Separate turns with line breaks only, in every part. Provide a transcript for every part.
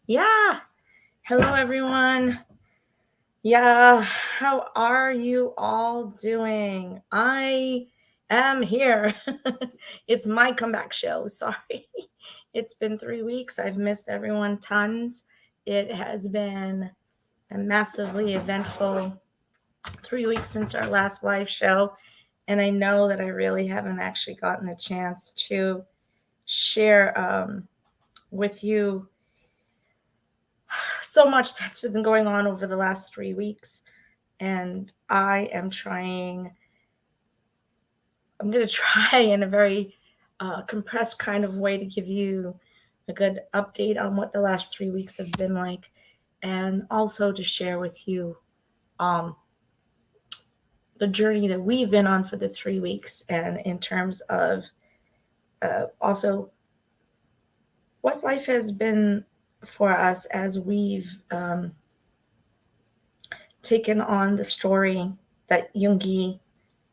Yeah. Hello, everyone. Yeah. How are you all doing? I am here. It's my comeback show. Sorry. It's been 3 weeks. I've missed everyone tons. It has been a massively eventful 3 weeks since our last live show. And I know that I really haven't actually gotten a chance to share with you so much that's been going on over the last 3 weeks. And I'm going to try in a very compressed kind of way to give you a good update on what the last 3 weeks have been like, and also to share with you um, the journey that we've been on for the 3 weeks, and in terms of also what life has been for us as we've taken on the story that Yoongi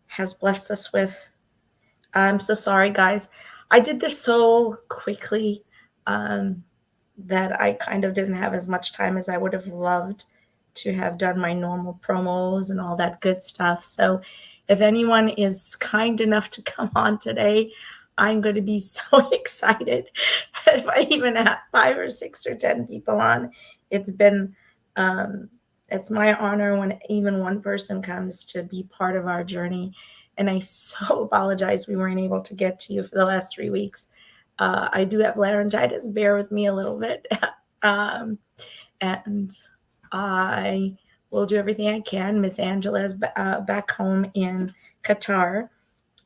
has blessed us with. I'm so sorry, guys. I did this so quickly um, that I kind of didn't have as much time as I would have loved to have done my normal promos and all that good stuff. So, if anyone is kind enough to come on today, I'm going to be so excited. If I even have 5 or 6 or 10 people on, it's been um, it's my honor when even one person comes to be part of our journey. And I so apologize we weren't able to get to you for the last 3 weeks. I do have laryngitis. Bear with me a little bit. um, and I will do everything I can. Miss Angela is back home in Qatar.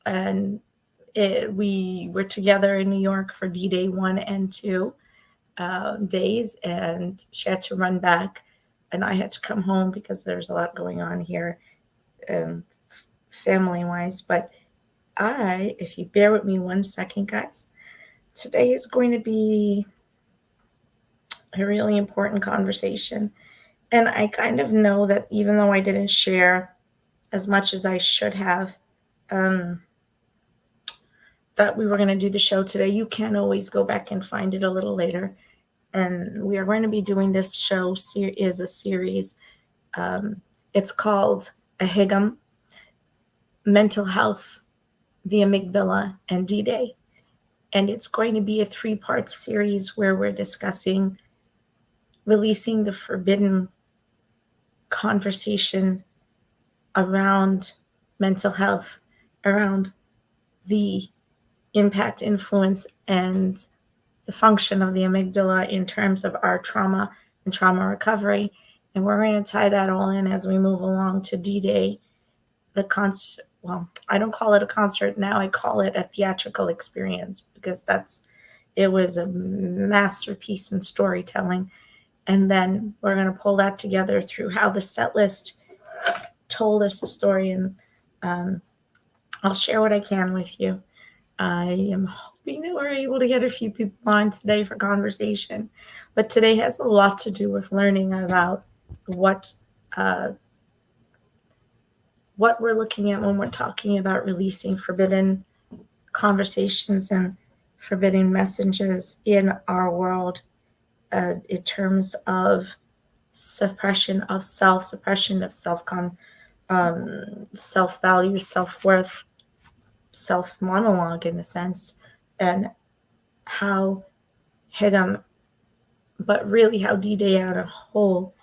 And we were together in New York for D-Day 1 and 2 days. And she had to run back. And I had to come home because there's a lot going on here um, family-wise. But if you bear with me 1 second, guys, today is going to be a really important conversation. And I kind of know that even though I didn't share as much as I should have, um, that we were going to do the show today, you can always go back and find it a little later. And we are going to be doing this show is a series. Um, it's called Ahigam, Mental Health, the Amygdala, and D-Day. And it's going to be a 3-part series where we're discussing releasing the forbidden conversation around mental health, around the impact, influence, and the function of the amygdala in terms of our trauma and trauma recovery. And we're going to tie that all in as we move along to D-Day, the concert. Well, I don't call it a concert now. I call it a theatrical experience because it was a masterpiece in storytelling. And then we're going to pull that together through how the set list told us the story. And I'll share what I can with you. I am hoping that we're able to get a few people on today for conversation. But today has a lot to do with learning about what we're looking at when we're talking about releasing forbidden conversations and forbidden messages in our world, in terms of suppression of self, suppression of self-value, self-worth, self-monologue in a sense, and how Hidam, but really how D-Day as a whole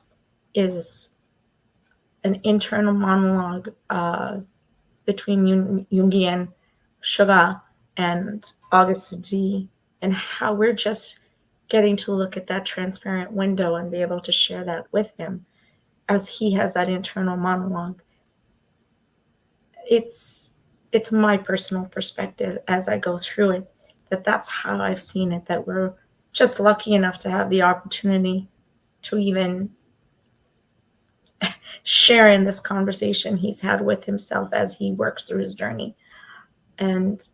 is an internal monologue between Jungian Suga and August D, and how we're just getting to look at that transparent window and be able to share that with him as he has that internal monologue. It's my personal perspective as I go through it, that's how I've seen it, that we're just lucky enough to have the opportunity to even share in this conversation he's had with himself as he works through his journey. And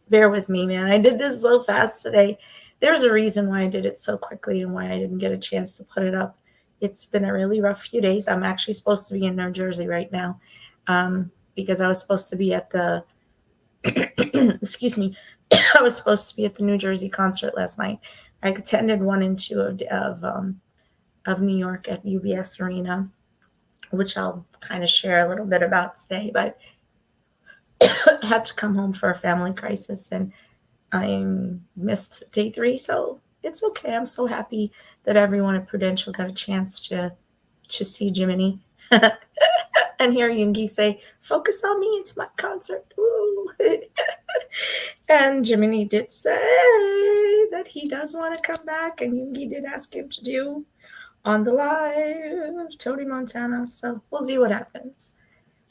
bear with me, man. I did this so fast today. There's a reason why I did it so quickly and why I didn't get a chance to put it up. It's been a really rough few days. I'm actually supposed to be in New Jersey right now because I was supposed to be at the, excuse me, I was supposed to be at the New Jersey concert last night. I attended 1 and 2 of of New York at UBS Arena, which I'll kind of share a little bit about today, but had to come home for a family crisis, and I missed day 3, so it's okay. I'm so happy that everyone at Prudential got a chance to see Jiminy and hear Yoongi say, "Focus on me, it's my concert." Ooh. And Jiminy did say that he does want to come back, and Yoongi did ask him to do on the live Tony Montana, so we'll see what happens.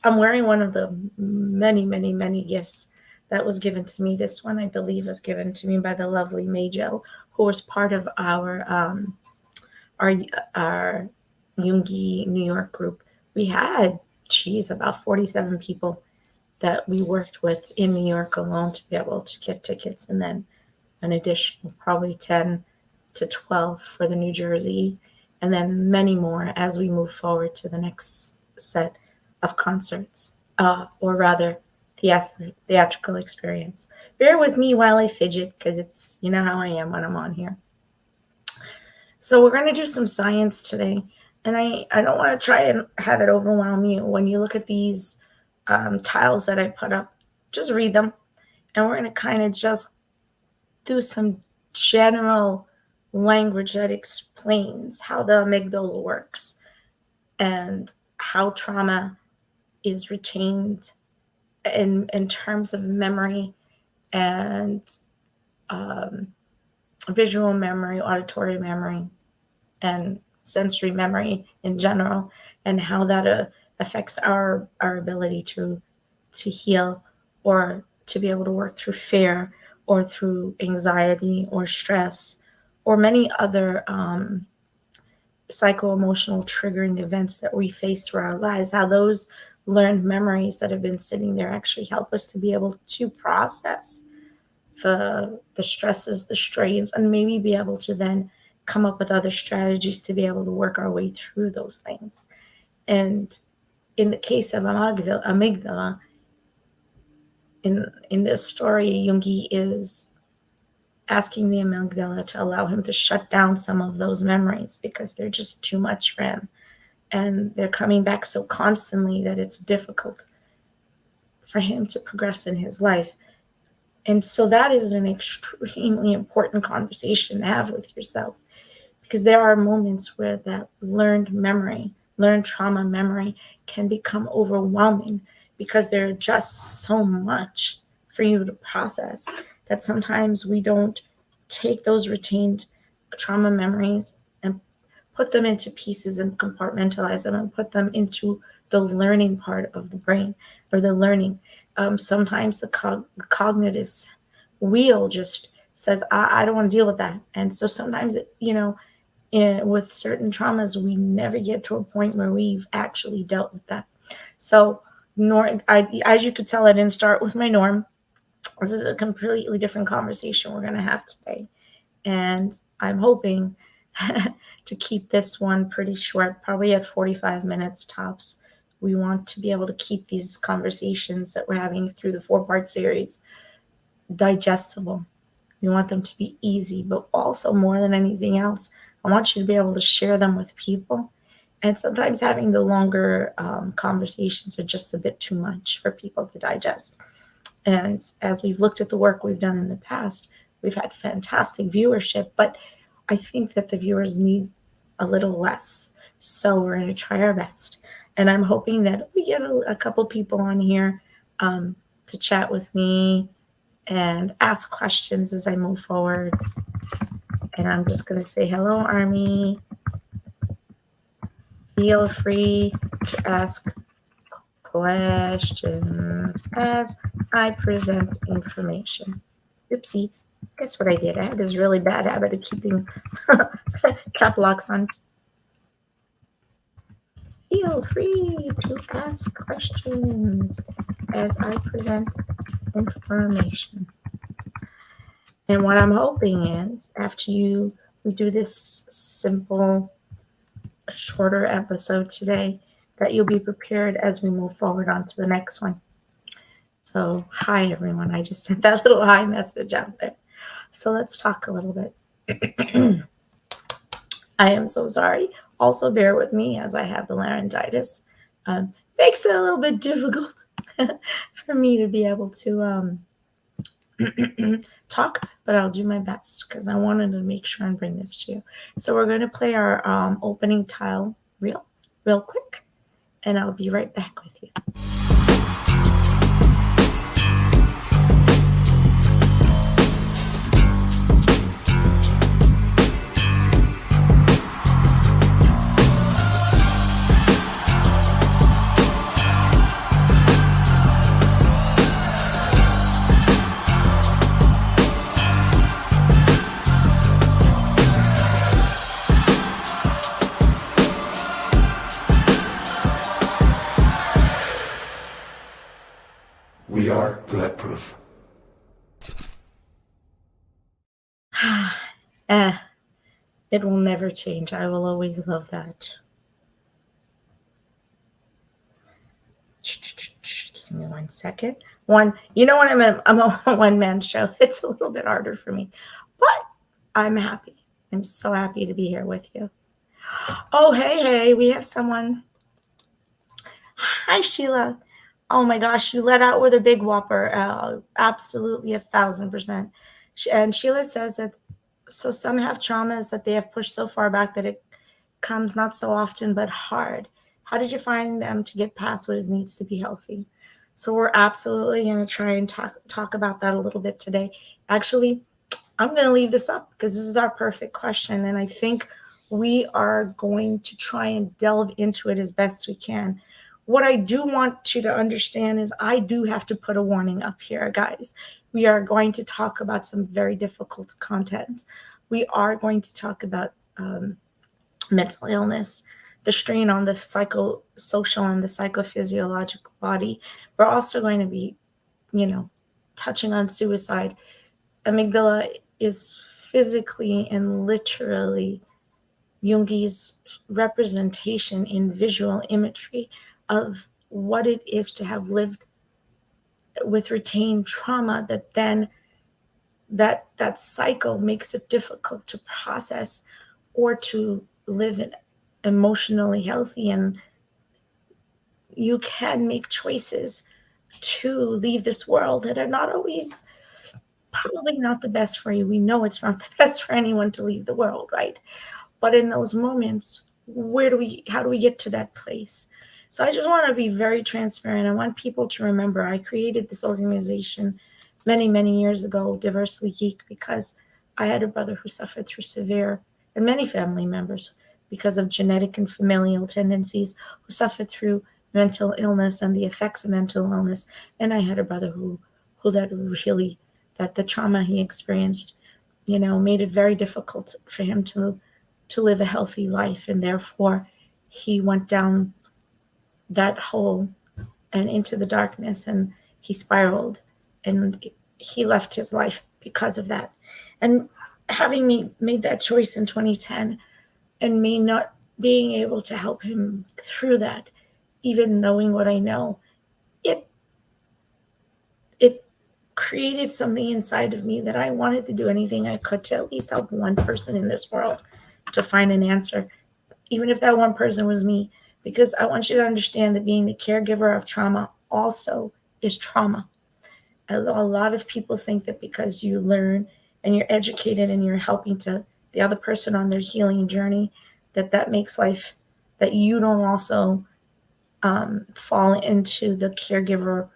I'm wearing one of the many gifts that was given to me. This one, I believe, was given to me by the lovely Majel, who was part of our Yoongi New York group. We had, about 47 people that we worked with in New York alone to be able to get tickets, and then an additional probably 10 to 12 for the New Jersey, and then many more as we move forward to the next set of concerts, or rather theatrical experience. Bear with me while I fidget, because it's, you know how I am when I'm on here. So we're going to do some science today, and I don't want to try and have it overwhelm you. When you look at these tiles that I put up, just read them, and we're going to kind of just do some general language that explains how the amygdala works and how trauma is retained in terms of memory and visual memory, auditory memory, and sensory memory in general, and how that affects our ability to heal, or to be able to work through fear, or through anxiety or stress, or many other psycho-emotional triggering events that we face through our lives, how those learned memories that have been sitting there actually help us to be able to process the stresses, the strains, and maybe be able to then come up with other strategies to be able to work our way through those things. And in the case of amygdala, in this story, Yoongi is asking the amygdala to allow him to shut down some of those memories because they're just too much for him. And they're coming back so constantly that it's difficult for him to progress in his life. And so that is an extremely important conversation to have with yourself, because there are moments where that learned trauma memory can become overwhelming, because there are just so much for you to process that sometimes we don't take those retained trauma memories and put them into pieces and compartmentalize them and put them into the learning part of the brain, or the learning. Sometimes the cognitive wheel just says, I don't want to deal with that. And so sometimes, with certain traumas, we never get to a point where we've actually dealt with that. So as you could tell, I didn't start with my norm. This is a completely different conversation we're going to have today. And I'm hoping to keep this one pretty short, probably at 45 minutes tops. We want to be able to keep these conversations that we're having through the 4-part series digestible. We want them to be easy, but also, more than anything else, I want you to be able to share them with people. And sometimes having the longer conversations are just a bit too much for people to digest. And as we've looked at the work we've done in the past, we've had fantastic viewership, but I think that the viewers need a little less. So we're going to try our best. And I'm hoping that we get a couple people on here to chat with me and ask questions as I move forward. And I'm just going to say, hello, Army. Feel free to ask questions as I present information. Oopsie. Guess what I did? I had this really bad habit of keeping cap locks on. Feel free to ask questions as I present information. And what I'm hoping is, after we do this simple, shorter episode today, that you'll be prepared as we move forward on to the next one. So, hi everyone. I just sent that little hi message out there. So let's talk a little bit. I am so sorry. Also, bear with me as I have the laryngitis. Makes it a little bit difficult for me to be able to talk, but I'll do my best because I wanted to make sure and bring this to you. So we're going to play our opening tile real quick, and I'll be right back with you.
We are bulletproof.
It will never change. I will always love that. Give me 1 second. You know what, I'm a one-man show. It's a little bit harder for me, but I'm happy. I'm so happy to be here with you. Oh, hey, we have someone. Hi, Sheila. Oh my gosh, you let out with a big whopper. Absolutely 1,000%. And Sheila says that so some have traumas that they have pushed so far back that it comes not so often but hard. How did you find them to get past what needs to be healthy? So we're absolutely going to try and talk about that a little bit today. Actually, I'm going to leave this up because this is our perfect question, and I think we are going to try and delve into it as best we can. What I do want you to understand is I do have to put a warning up here, guys. We are going to talk about some very difficult content. We are going to talk about mental illness, the strain on the psychosocial and the psychophysiological body. We're also going to be, touching on suicide. Amygdala is physically and literally Jungi's representation in visual imagery of what it is to have lived with retained trauma, that then that cycle makes it difficult to process or to live in emotionally healthy. And you can make choices to leave this world that are not always probably not the best for you. We know it's not the best for anyone to leave the world, right? But in those moments, how do we get to that place? So I just want to be very transparent. I want people to remember I created this organization many, many years ago, Diversely Geek, because I had a brother who suffered through severe, and many family members, because of genetic and familial tendencies, who suffered through mental illness and the effects of mental illness. And I had a brother who that the trauma he experienced, made it very difficult for him to live a healthy life. And therefore, he went down that hole and into the darkness, and he spiraled, and he left his life because of that. And having made that choice in 2010, and me not being able to help him through that, even knowing what I know, it created something inside of me that I wanted to do anything I could to at least help one person in this world to find an answer, even if that one person was me. Because I want you to understand that being the caregiver of trauma also is trauma. A lot of people think that because you learn and you're educated and you're helping the other person on their healing journey, that makes life, that you don't also fall into the caregiving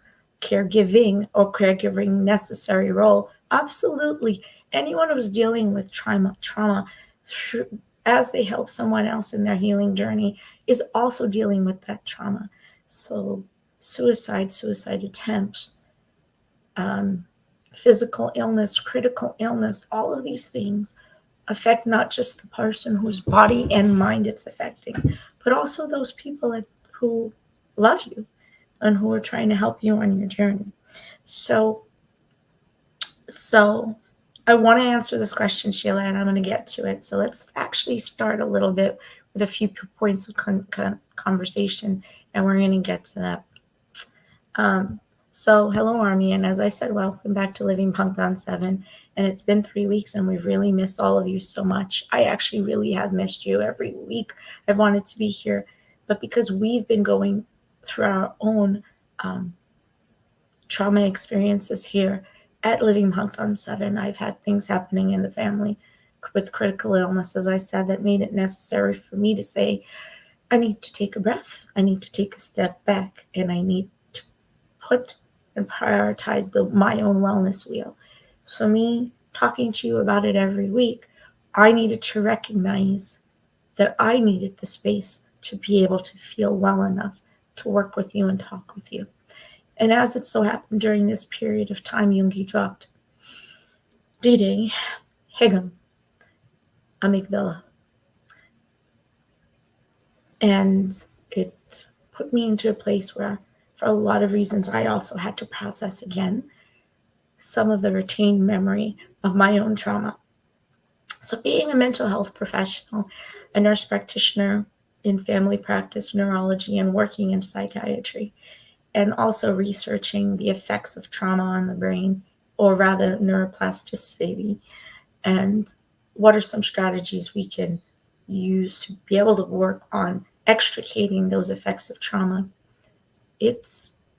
or caregiving necessary role. Absolutely. Anyone who's dealing with trauma as they help someone else in their healing journey is also dealing with that trauma. So suicide attempts, physical illness, critical illness, all of these things affect not just the person whose body and mind it's affecting, but also those people who love you and who are trying to help you on your journey. So I want to answer this question, Sheila, and I'm going to get to it. So let's actually start a little bit with a few points of conversation, and we're going to get to that. So, hello, Army. And as I said, welcome back to Living Punktown 7. And it's been 3 weeks, and we've really missed all of you so much. I actually really have missed you every week. I've wanted to be here. But because we've been going through our own trauma experiences here at Living Punktown 7, I've had things happening in the family with critical illness, as I said, that made it necessary for me to say, I need to take a breath. I need to take a step back, and I need to put and prioritize my own wellness wheel. So, me talking to you about it every week, I needed to recognize that I needed the space to be able to feel well enough to work with you and talk with you. And as it so happened during this period of time, Yoongi dropped D-Day, Hegum, Amygdala. And it put me into a place where, for a lot of reasons, I also had to process again some of the retained memory of my own trauma. So, being a mental health professional, a nurse practitioner in family practice, neurology, and working in psychiatry, and also researching the effects of trauma on the brain, or rather neuroplasticity, and what are some strategies we can use to be able to work on extricating those effects of trauma. It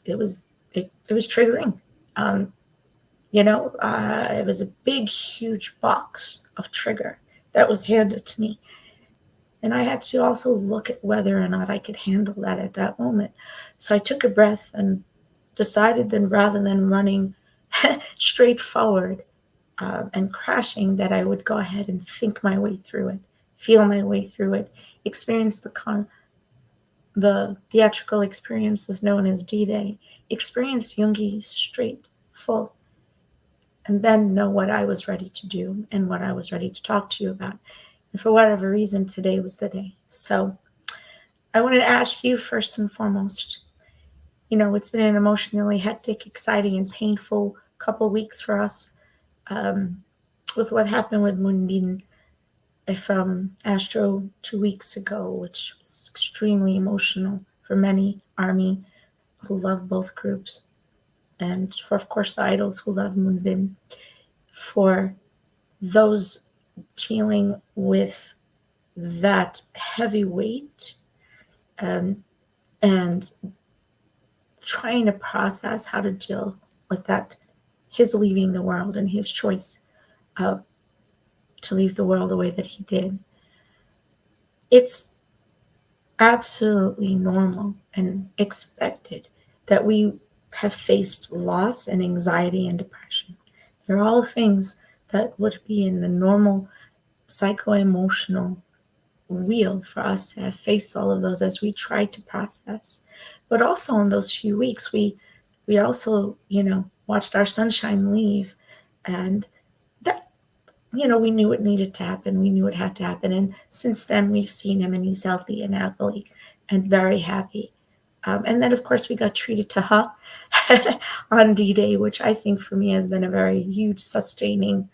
was triggering. It was a big, huge box of trigger that was handed to me. And I had to also look at whether or not I could handle that at that moment. So I took a breath and decided then, rather than running straight forward and crashing, that I would go ahead and think my way through it, feel my way through it, experience the theatrical experiences known as D-Day, experience Yoongi straight, full, and then know what I was ready to do and what I was ready to talk to you about. And for whatever reason, today was the day. So I wanted to ask you first and foremost, it's been an emotionally hectic, exciting, and painful couple weeks for us with what happened with Moonbin from Astro 2 weeks ago, which was extremely emotional for many Army who love both groups, and for, of course, the idols who love Moonbin, for those dealing with that heavy weight and trying to process how to deal with that, his leaving the world and his choice to leave the world the way that he did. It's absolutely normal and expected that we have faced loss and anxiety and depression. They're all things that would be in the normal psycho-emotional wheel for us to have faced all of those as we try to process. But also in those few weeks, we also, watched our sunshine leave, and that, we knew it needed to happen. We knew it had to happen. And since then, we've seen him, and he's healthy and happily and very happy. And then, of course, we got treated to Ha on D-Day, which I think for me has been a very huge sustaining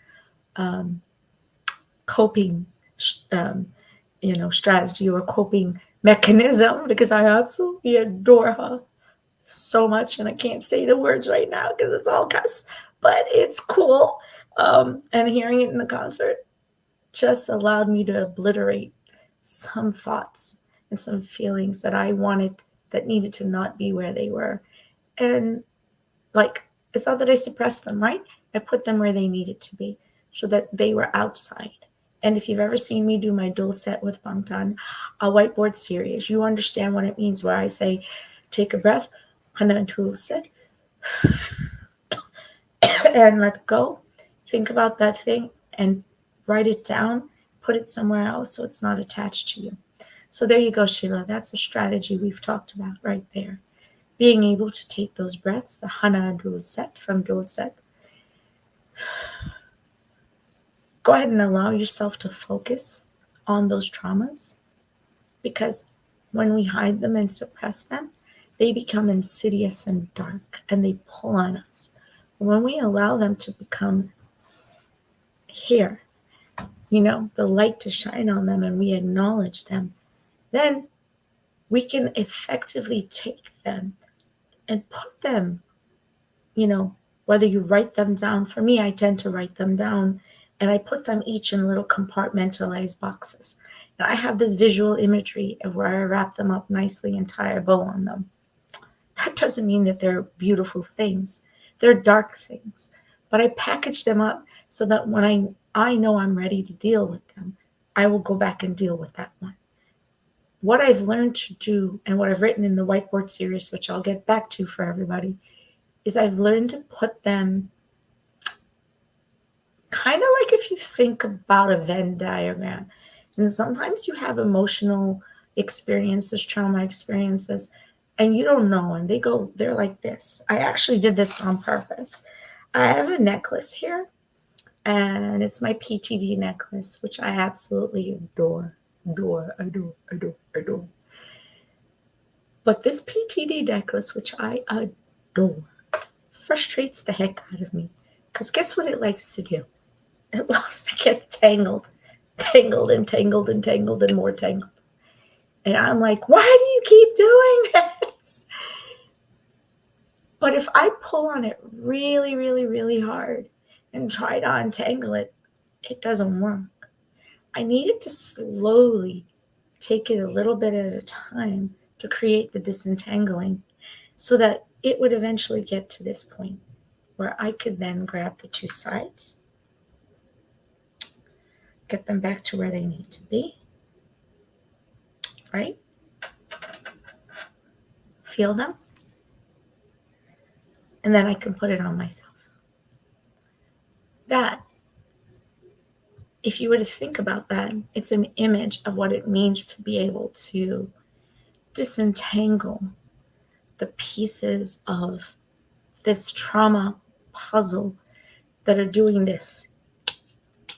coping strategy or coping mechanism, because I absolutely adore her so much, and I can't say the words right now because it's all cuss, but it's cool. And hearing it in the concert just allowed me to obliterate some thoughts and some feelings that I wanted, that needed to not be where they were. And it's not that I suppressed them, right? I put them where they needed to be so that they were outside. And if you've ever seen me do my dual set with Bangtan, a whiteboard series, you understand what it means, where I say, take a breath, Hana dual set, and let go. Think about that thing and write it down, put it somewhere else so it's not attached to you. So there you go, Sheila. That's a strategy we've talked about right there. Being able to take those breaths, the Hana dual set from dual set. Go ahead and allow yourself to focus on those traumas, because when we hide them and suppress them, they become insidious and dark, and they pull on us. When we allow them to become here, the light to shine on them, and we acknowledge them, then we can effectively take them and put them whether you write them down. For me, I tend to write them down, and I put them each in little compartmentalized boxes. And I have this visual imagery of where I wrap them up nicely and tie a bow on them. That doesn't mean that they're beautiful things. They're dark things. But I package them up so that when I know I'm ready to deal with them, I will go back and deal with that one. What I've learned to do, and what I've written in the whiteboard series, which I'll get back to for everybody, is I've learned to put them kind of like if you think about a Venn diagram. And sometimes you have emotional experiences, trauma experiences, and you don't know, and they're like this. I actually did this on purpose. I have a necklace here, and it's my PTD necklace, which I absolutely adore. But this PTD necklace, which I adore, frustrates the heck out of me. Because guess what it likes to do? It loves to get tangled and more tangled. And I'm like, why do you keep doing this? But if I pull on it really, really, really hard and try to untangle it, it doesn't work. I needed to slowly take it a little bit at a time to create the disentangling so that it would eventually get to this point where I could then grab the two sides, get them back to where they need to be, right? Feel them. And then I can put it on myself. That, if you were to think about that, it's an image of what it means to be able to disentangle the pieces of this trauma puzzle that are doing this,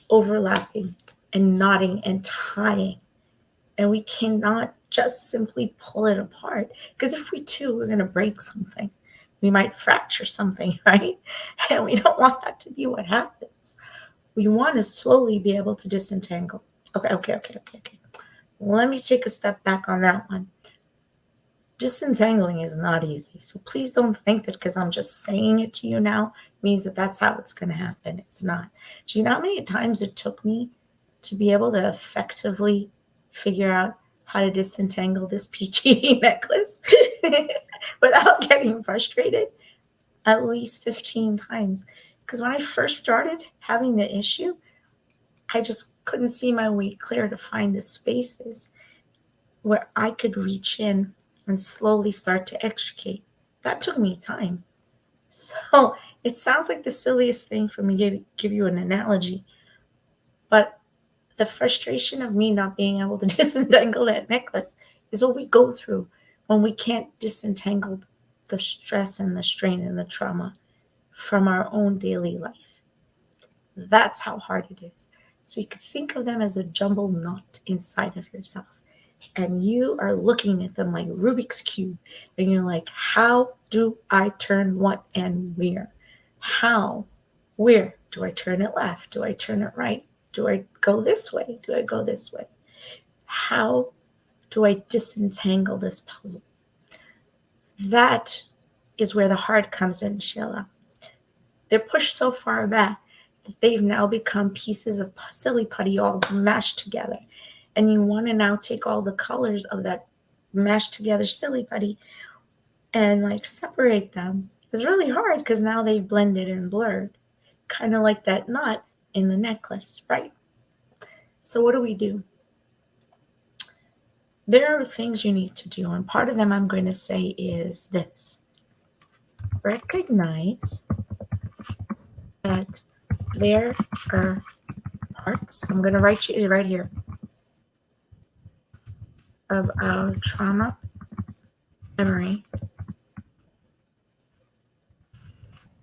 overlapping and knotting and tying. And we cannot just simply pull it apart, because if we do, we're going to break something. We might fracture something, right? And we don't want that to be what happens. We want to slowly be able to disentangle. Okay. Let me take a step back on that one. Disentangling is not easy. So please don't think that because I'm just saying it to you now means that that's how it's going to happen. It's not. Do you know how many times it took me to be able to effectively figure out how to disentangle this PTD necklace without getting frustrated? At least 15 times. Because when I first started having the issue, I just couldn't see my way clear to find the spaces where I could reach in and slowly start to extricate. That took me time. So it sounds like the silliest thing for me to give you an analogy, but the frustration of me not being able to disentangle that necklace is what we go through when we can't disentangle the stress and the strain and the trauma from our own daily life. That's how hard it is. So you can think of them as a jumbled knot inside of yourself. And you are looking at them like Rubik's Cube. And you're like, how do I turn what and where? How? Where? Do I turn it left? Do I turn it right? Do I go this way? Do I go this way? How do I disentangle this puzzle? That is where the heart comes in, Sheila. They're pushed so far back that they've now become pieces of silly putty all mashed together. And you want to now take all the colors of that mashed together silly putty and like separate them. It's really hard because now they've blended and blurred, kind of like that knot in the necklace, right? So what do? There are things you need to do, and part of them I'm going to say is this. Recognize that there are parts, I'm going to write you right here, of our trauma memory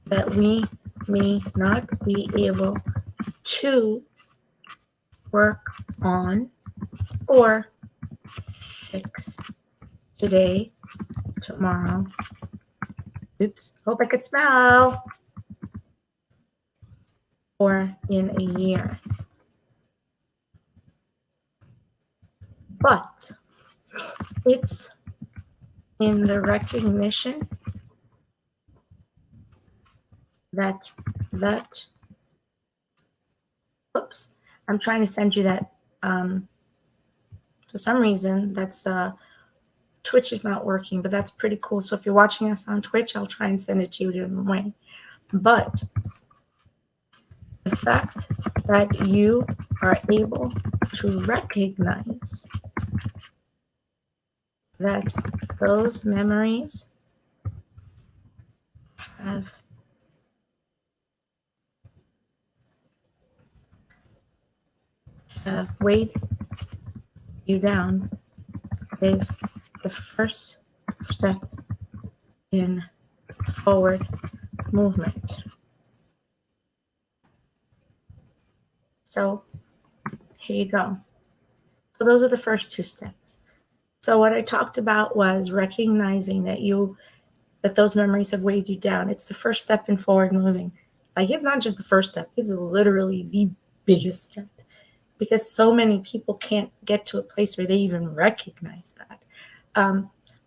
that we may not be able to work on or fix today, tomorrow. Oops, hope I could smell. Or in a year. But it's in the recognition that oops, I'm trying to send you that. For some reason, that's Twitch is not working, but that's pretty cool. So if you're watching us on Twitch, I'll try and send it to you a different way. But the fact that you are able to recognize that those memories have weighed you down is the first step in forward movement. So here you go. So those are the first two steps. So what I talked about was recognizing that those memories have weighed you down. It's the first step in forward moving. Like, it's not just the first step, it's literally the biggest step, because so many people can't get to a place where they even recognize that.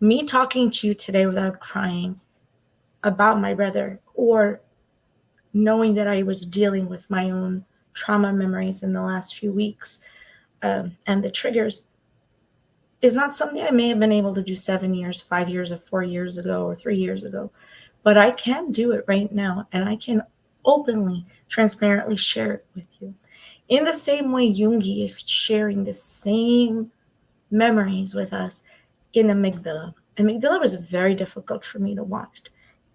Me talking to you today without crying about my brother, or knowing that I was dealing with my own trauma memories in the last few weeks, and the triggers, is not something I may have been able to do 7 years, 5 years, or 4 years ago, or 3 years ago. But I can do it right now, and I can openly, transparently share it with you. In the same way Yoongi is sharing the same memories with us in Amygdala. Amygdala was very difficult for me to watch.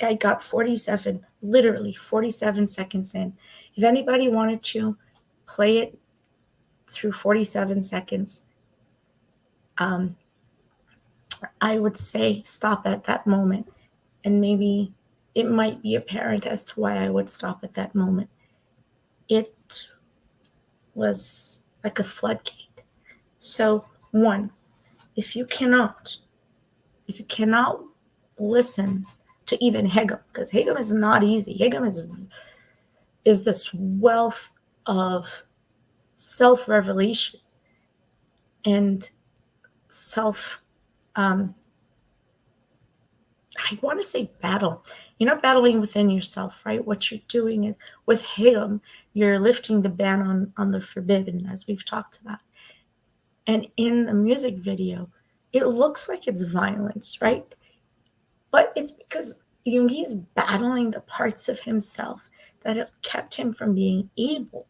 I got 47, literally 47 seconds in. If anybody wanted to play it through 47 seconds, I would say stop at that moment, and maybe it might be apparent as to why I would stop at that moment. It was like a floodgate. So, one, if you cannot listen to even Hegum, because Hegum is not easy. Hegum is this wealth of self-revelation and I want to say battle. You're not battling within yourself, right? What you're doing is, with Hegum, you're lifting the ban on the forbidden, as we've talked about. And in the music video, it looks like it's violence, right? But it's because Yoongi's battling the parts of himself that have kept him from being able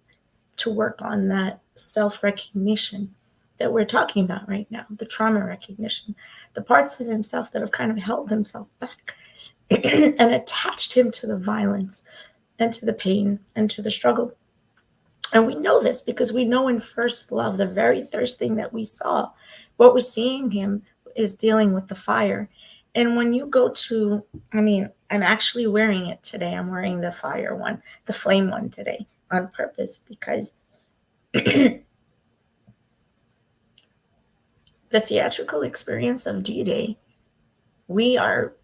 to work on that self-recognition that we're talking about right now, the trauma recognition, the parts of himself that have kind of held himself back and attached him to the violence and to the pain and to the struggle. And we know this because we know in First Love, the very first thing that we saw, what we're seeing him is dealing with the fire. And when you go to, I'm actually wearing it today. I'm wearing the fire one, the flame one today on purpose, because the theatrical experience of D-Day, we are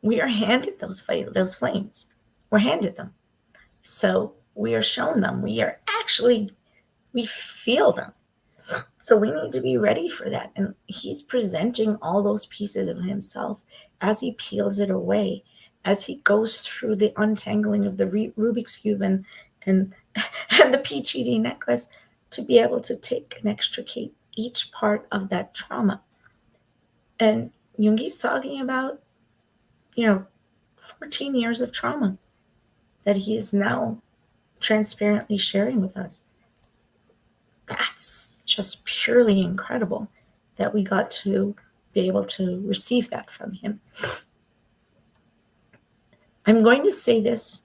handed those flames. We're handed them. So we are shown them. We feel them. So we need to be ready for that. And he's presenting all those pieces of himself as he peels it away, as he goes through the untangling of the Rubik's Cube and the PTSD necklace, to be able to take and extricate each part of that trauma. And Yoongi's talking about, 14 years of trauma that he is now transparently sharing with us. That's just purely incredible that we got to be able to receive that from him. I'm going to say this.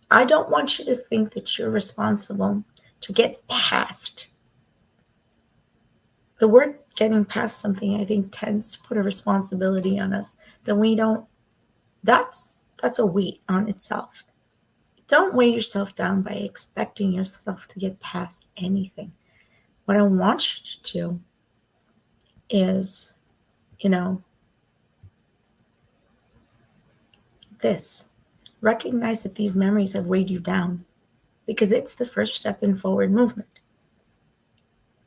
I don't want you to think that you're responsible to get past. The word getting past something, I think, tends to put a responsibility on us that we don't. That's a weight on itself. Don't weigh yourself down by expecting yourself to get past anything. What I want you to do is, this. Recognize that these memories have weighed you down, because it's the first step in forward movement.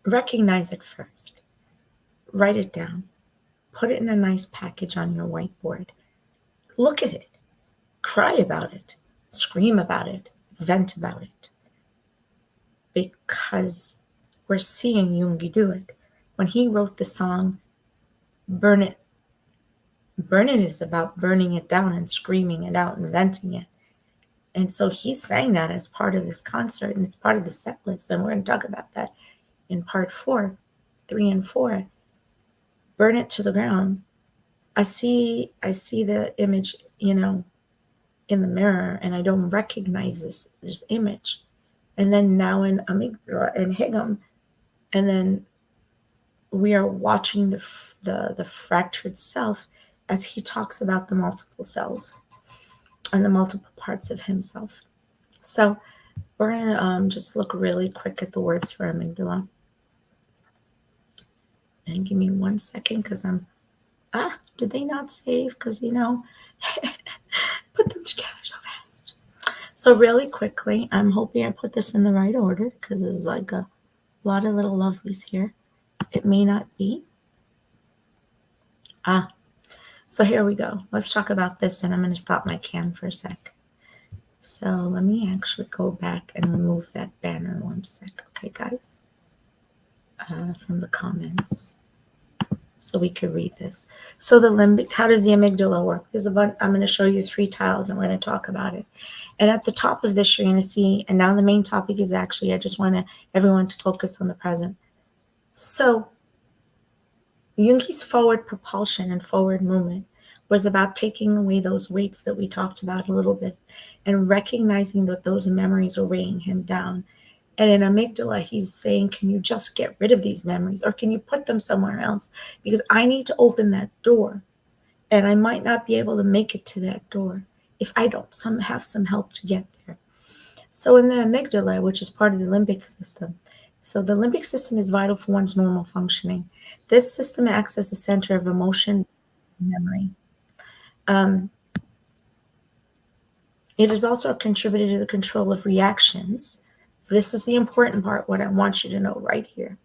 Recognize it first. Write it down. Put it in a nice package on your whiteboard. Look at it. cry about it, scream about it, vent about it, because we're seeing Yoongi do it. When he wrote the song Burn It, Burn It is about burning it down and screaming it out and venting it. And so he sang that as part of his concert, and it's part of the set list. And we're going to talk about that in part 3 and 4. Burn it to the ground. I see the image, in the mirror, and I don't recognize this image. And then now in Amygdala and Higam, and then we are watching the fractured self as he talks about the multiple selves and the multiple parts of himself. So we're gonna just look really quick at the words for amygdala. And give me 1 second, because did they not save? Because put them together so fast. So really quickly, I'm hoping I put this in the right order, because there's like a lot of little lovelies here. It may not be. So here we go. Let's talk about this, and I'm going to stop my cam for a sec. So let me actually go back and remove that banner 1 sec, okay, guys? From the comments, so we could read this. So the limbic, how does the amygdala work? I'm going to show you 3 tiles, and we're going to talk about it. And at the top of this, you're going to see, and now the main topic is actually, I just want everyone to focus on the present. So Jungi's forward propulsion and forward movement was about taking away those weights that we talked about a little bit and recognizing that those memories are weighing him down. And in amygdala, he's saying, can you just get rid of these memories, or can you put them somewhere else? Because I need to open that door, and I might not be able to make it to that door if I don't have some help to get there. So in the amygdala, which is part of the limbic system, so the limbic system is vital for one's normal functioning. This system acts as the center of emotion and memory. It is also contributed to the control of reactions. This is the important part, what I want you to know right here.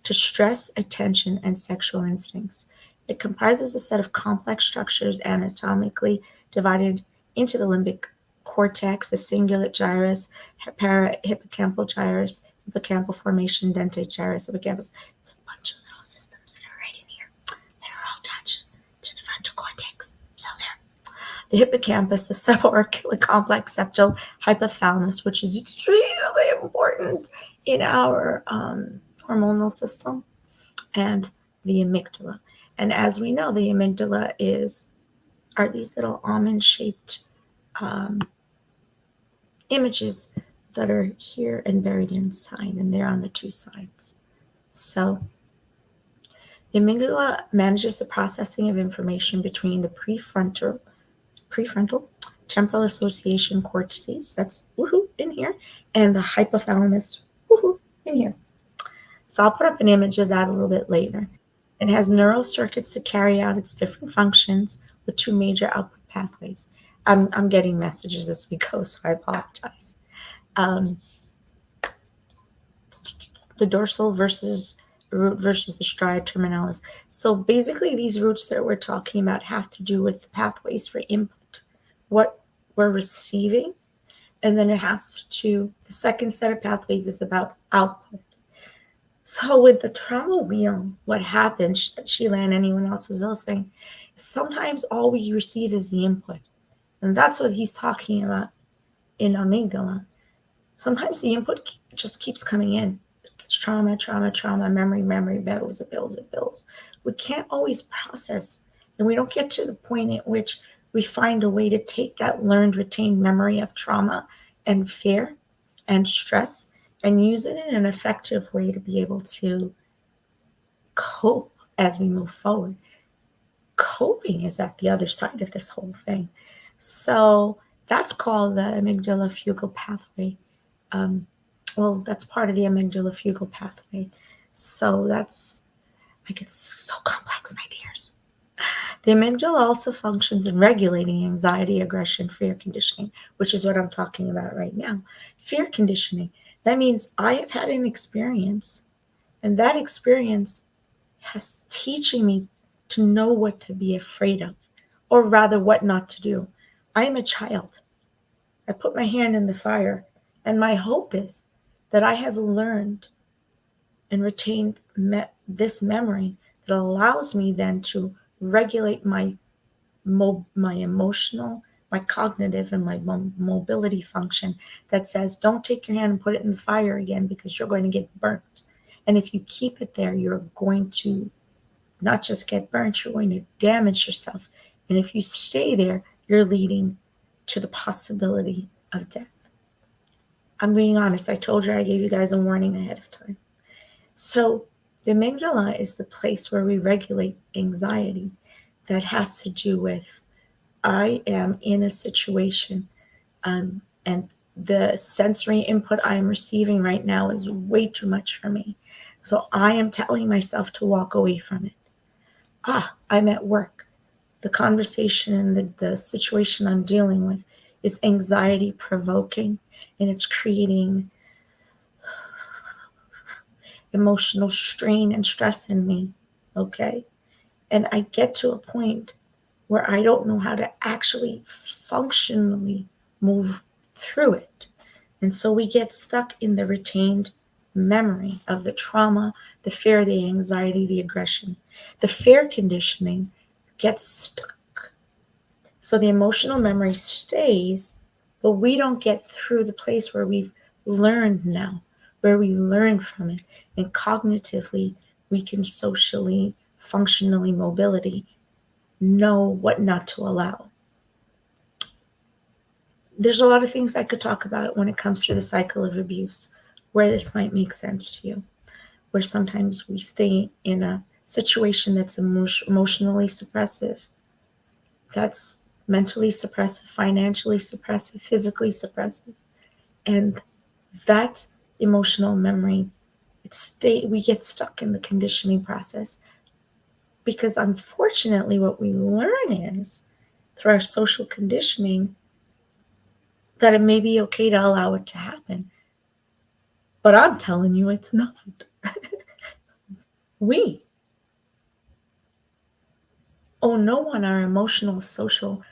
To stress, attention, and sexual instincts. It comprises a set of complex structures anatomically divided into the limbic cortex, the cingulate gyrus, hippocampal gyrus, hippocampal formation, dentate gyrus, hippocampus. It's a bunch of little systems that are right in here that are all attached to the frontal cortex. So there. The hippocampus, the subauricular complex septal hypothalamus, which is extremely important in our hormonal system, and the amygdala. And as we know, the amygdala are these little almond-shaped images that are here and buried inside, and they're on the 2 sides. So the amygdala manages the processing of information between the prefrontal temporal association cortices, that's in here, and the hypothalamus in here. So I'll put up an image of that a little bit later. It has neural circuits to carry out its different functions with 2 major output pathways. I'm getting messages as we go, so I apologize. The dorsal root versus the striate terminalis. So basically, these roots that we're talking about have to do with pathways for input, what we're receiving, and then the second set of pathways is about output. So with the trauma wheel, what happens, Sheila and anyone else who's listening, sometimes all we receive is the input. And that's what he's talking about in amygdala. Sometimes the input just keeps coming in. It's trauma, memory, bills. We can't always process, and we don't get to the point at which we find a way to take that learned, retained memory of trauma and fear and stress and use it in an effective way to be able to cope as we move forward. Coping is at the other side of this whole thing. So that's called the amygdala fugal pathway. That's part of the amygdala fugal pathway. So it's so complex, my dears. The amygdala also functions in regulating anxiety, aggression, fear conditioning, which is what I'm talking about right now. Fear conditioning. That means I have had an experience, and that experience has teaching me to know what to be afraid of, or rather what not to do. I am a child. I put my hand in the fire, and my hope is that I have learned and retained this memory that allows me then to regulate my emotional, my cognitive, and my mobility function that says, don't take your hand and put it in the fire again because you're going to get burnt. And if you keep it there, you're going to not just get burnt, you're going to damage yourself. And if you stay there, you're leading to the possibility of death. I'm being honest. I told you I gave you guys a warning ahead of time. So the amygdala is the place where we regulate anxiety that has to do with I am in a situation and the sensory input I am receiving right now is way too much for me. So I am telling myself to walk away from it. I'm at work. The conversation and the situation I'm dealing with is anxiety provoking, and it's creating emotional strain and stress in me. Okay. And I get to a point where I don't know how to actually functionally move through it. And so we get stuck in the retained memory of the trauma, the fear, the anxiety, the aggression. The fear conditioning gets stuck. So the emotional memory stays, but we don't get through the place where we've learned now, where we learn from it. And cognitively, we can socially, functionally, mobility, know what not to allow. There's a lot of things I could talk about when it comes to the cycle of abuse, where this might make sense to you, where sometimes we stay in a situation that's emotionally suppressive, that's mentally suppressive, financially suppressive, physically suppressive. And that emotional memory, we get stuck in the conditioning process because unfortunately what we learn is through our social conditioning that it may be okay to allow it to happen. But I'm telling you it's not. We owe no one our emotional, social,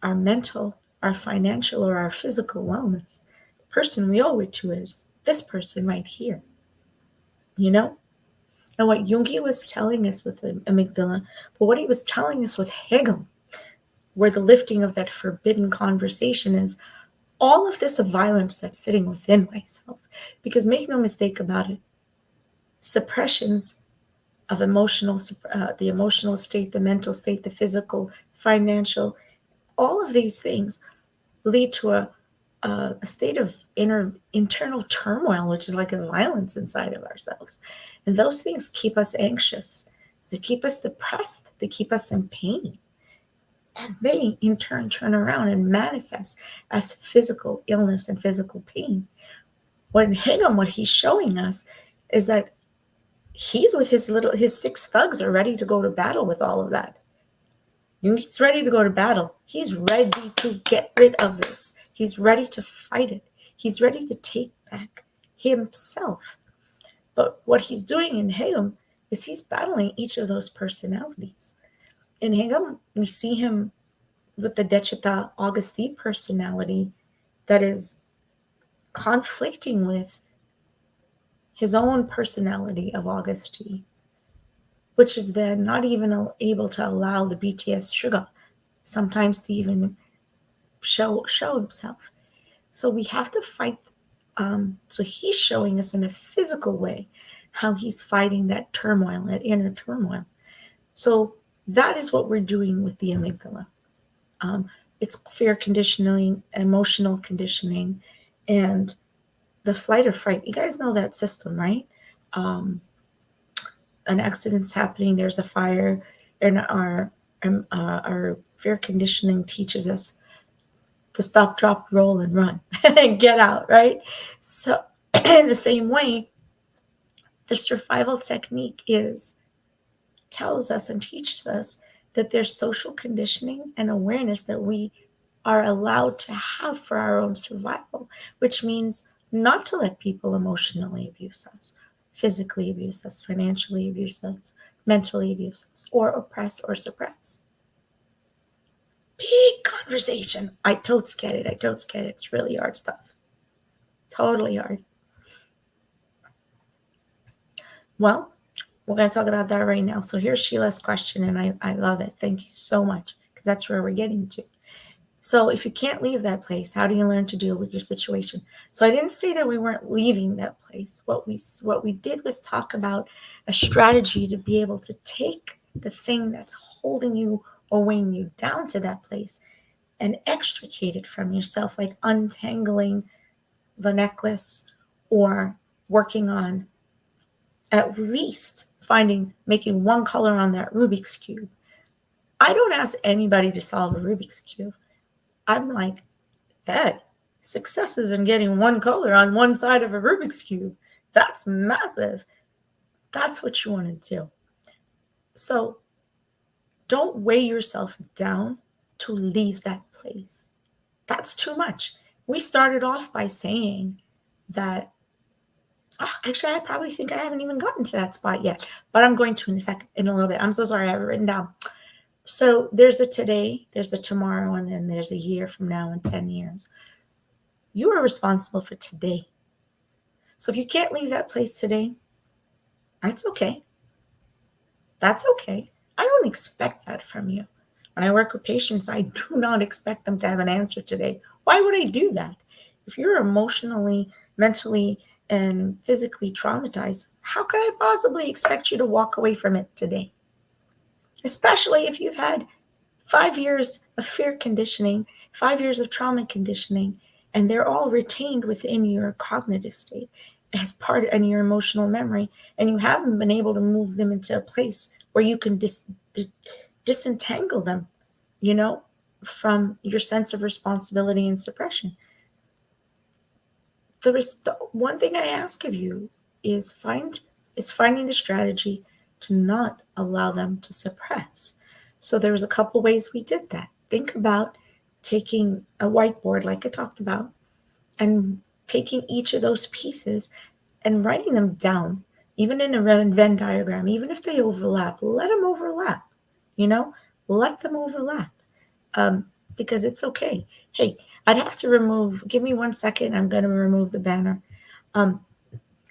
our mental, our financial, or our physical wellness. The person we owe it to is this person right here. You know? And what Yoongi was telling us with the amygdala, but what he was telling us with Hegel, where the lifting of that forbidden conversation is all of this violence that's sitting within myself. Because make no mistake about it, suppressions of the emotional state, the mental state, the physical, financial, all of these things lead to a state of internal turmoil, which is like a violence inside of ourselves. And those things keep us anxious. They keep us depressed. They keep us in pain. And they, in turn, turn around and manifest as physical illness and physical pain. When Hegel, what he's showing us is that he's with his 6 thugs are ready to go to battle with all of that. He's ready to go to battle. He's ready to get rid of this. He's ready to fight it. He's ready to take back himself. But what he's doing in Hegel is he's battling each of those personalities. In Hegel, we see him with the Dechita Augusti personality that is conflicting with his own personality of Augusti, which is then not even able to allow the BTS sugar sometimes to even show himself. So we have to fight. So he's showing us in a physical way how he's fighting that turmoil, that inner turmoil. So that is what we're doing with the amygdala. It's fear conditioning, emotional conditioning, and the flight or fright. You guys know that system, right? An accident's happening, there's a fire, and our fear conditioning teaches us to stop, drop, roll, and run and get out, right? So in the same way, the survival technique tells us and teaches us that there's social conditioning and awareness that we are allowed to have for our own survival, which means not to let people emotionally abuse us, physically abuse us, financially abuse us, mentally abuse us, or oppress or suppress. Big conversation. I totes get it. It's really hard stuff. Totally hard. Well, we're going to talk about that right now. So here's Sheila's question, and I love it. Thank you so much, because that's where we're getting to. So if you can't leave that place, how do you learn to deal with your situation? So I didn't say that we weren't leaving that place. What we did was talk about a strategy to be able to take the thing that's holding you or weighing you down to that place and extricate it from yourself, like untangling the necklace or working on at least making one color on that Rubik's Cube. I don't ask anybody to solve a Rubik's Cube. I'm like, hey, success is in getting one color on one side of a Rubik's Cube. That's massive. That's what you want to do. So don't weigh yourself down to leave that place. That's too much. We started off by saying that, actually, I probably think I haven't even gotten to that spot yet, but I'm going to in a little bit. I'm so sorry, I have it written down. So there's a today, there's a tomorrow, and then there's a year from now and 10 years. You are responsible for today. So if you can't leave that place today, that's okay. That's okay. I don't expect that from you. When I work with patients, I do not expect them to have an answer today. Why would I do that? If you're emotionally, mentally, and physically traumatized, how could I possibly expect you to walk away from it today? Especially if you've had 5 years of fear conditioning, 5 years of trauma conditioning, and they're all retained within your cognitive state as part of your emotional memory, and you haven't been able to move them into a place where you can disentangle them, from your sense of responsibility and suppression. The one thing I ask of you is finding the strategy to not allow them to suppress. So there was a couple ways we did that. Think about taking a whiteboard, like I talked about, and taking each of those pieces and writing them down, even in a Venn diagram, even if they overlap, let them overlap, let them overlap, because it's okay. Hey, I'd have to give me 1 second, I'm going to remove the banner. I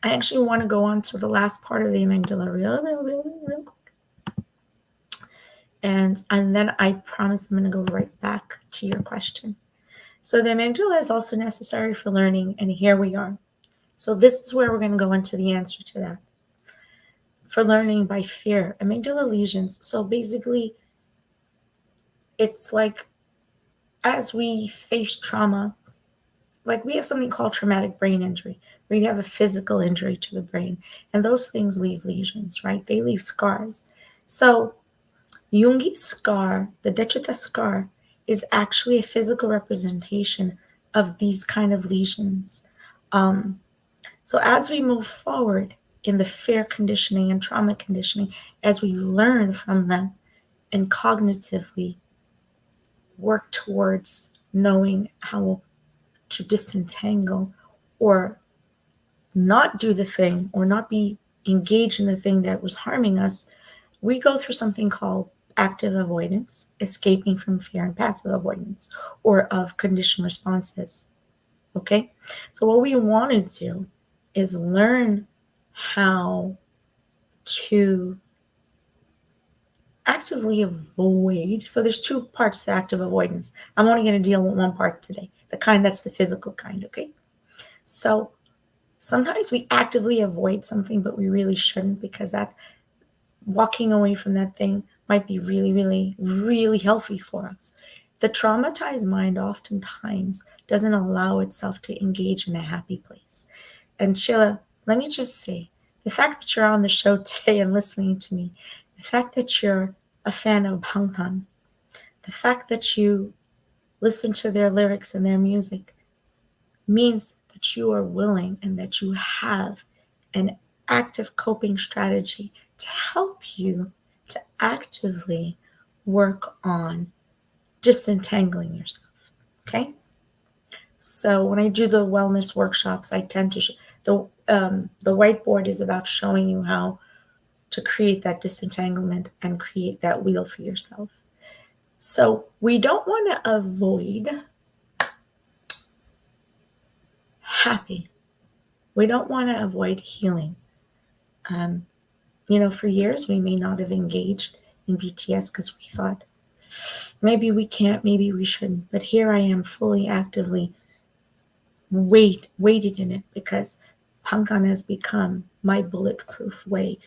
actually want to go on to the last part of the amygdala real quick. And then I promise I'm going to go right back to your question. So the amygdala is also necessary for learning, and here we are. So this is where we're going to go into the answer to that. For learning by fear, amygdala lesions. So basically, it's like as we face trauma, like we have something called traumatic brain injury, where you have a physical injury to the brain, and those things leave lesions, right? They leave scars. So Jungi's scar, the Dechita scar, is actually a physical representation of these kind of lesions. So as we move forward in the fear conditioning and trauma conditioning, as we learn from them and cognitively work towards knowing how to disentangle or not do the thing or not be engaged in the thing that was harming us, we go through something called active avoidance, escaping from fear, and passive avoidance, or of conditioned responses. Okay? So what we want to do is learn how to actively avoid. So there's 2 parts to active avoidance. I'm only going to deal with one part today, the kind that's the physical kind, okay? So sometimes we actively avoid something, but we really shouldn't, because that walking away from that thing might be really, really, really healthy for us. The traumatized mind oftentimes doesn't allow itself to engage in a happy place. And Sheila, let me just say, the fact that you're on the show today and listening to me, the fact that you're a fan of Bangtan, the fact that you listen to their lyrics and their music means that you are willing and that you have an active coping strategy to help you to actively work on disentangling yourself. Okay? So when I do the wellness workshops, I tend to the whiteboard is about showing you how to create that disentanglement and create that wheel for yourself. So we don't want to avoid happy. We don't want to avoid healing. For years we may not have engaged in BTS because we thought maybe we can't, maybe we shouldn't. But here I am fully actively waited in it because Bangtan has become my bulletproof way.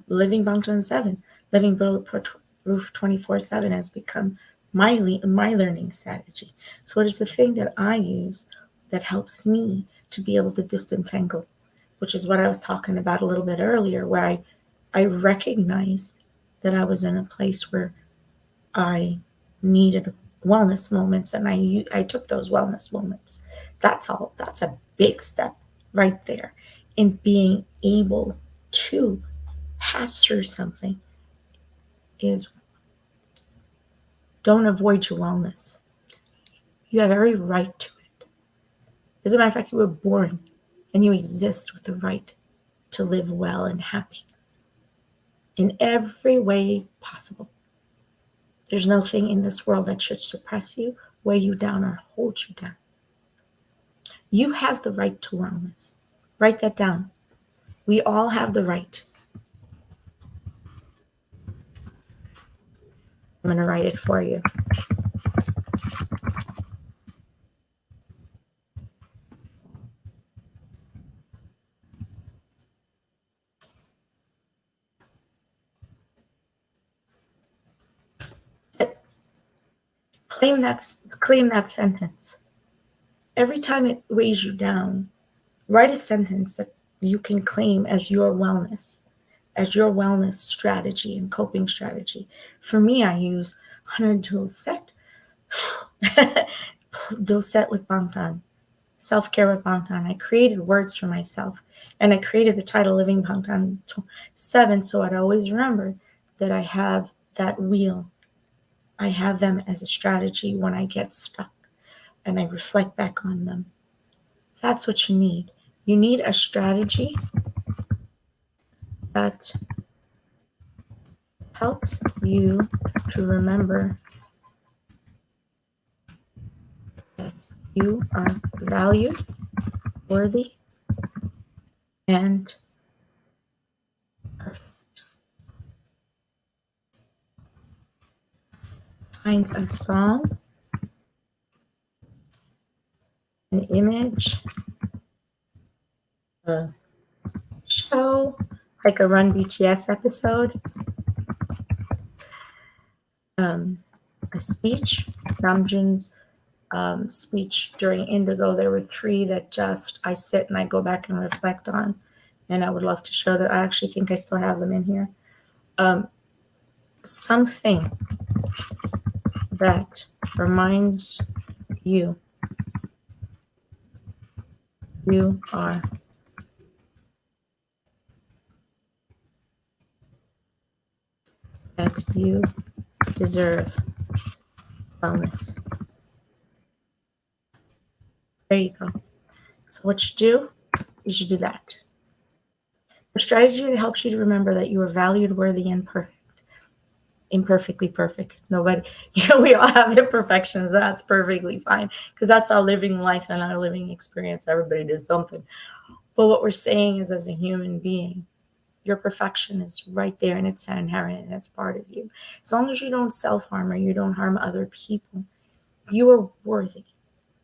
Living Bangtan 7, living bulletproof 24/7 has become my learning strategy. So it is the thing that I use that helps me to be able to disentangle, which is what I was talking about a little bit earlier, where I recognized that I was in a place where I needed wellness moments, and I took those wellness moments. That's all. That's a big step right there in being able to pass through something. Is don't avoid your wellness. You have every right to it. As a matter of fact, you were born and you exist with the right to live well and happy in every way possible. There's nothing in this world that should suppress you, weigh you down, or hold you down. You have the right to wellness. Write that down. We all have the right. I'm going to write it for you. Claim that sentence. Every time it weighs you down, write a sentence that you can claim as your wellness strategy and coping strategy. For me, I use 100 Dulcet with Bangtan, self-care with Bangtan. I created words for myself, and I created the title Living Bangtan 7, so I'd always remember that I have that wheel. I have them as a strategy when I get stuck, and I reflect back on them. That's what you need. You need a strategy that helps you to remember that you are valued, worthy, and perfect. Find a song, an image, a show, like a Run BTS episode, a speech, Namjoon's speech during Indigo. There were 3 that just I sit and I go back and reflect on, and I would love to show that. I actually think I still have them in here. Something that reminds you are that you deserve wellness. There you go. So what you do is you do that. A strategy that helps you to remember that you are valued, worthy, and perfect. Imperfectly perfect. Nobody, we all have imperfections. That's perfectly fine because that's our living life and our living experience. Everybody does something. But what we're saying is, as a human being, your perfection is right there and it's inherent and it's part of you. As long as you don't self-harm or you don't harm other people, you are worthy,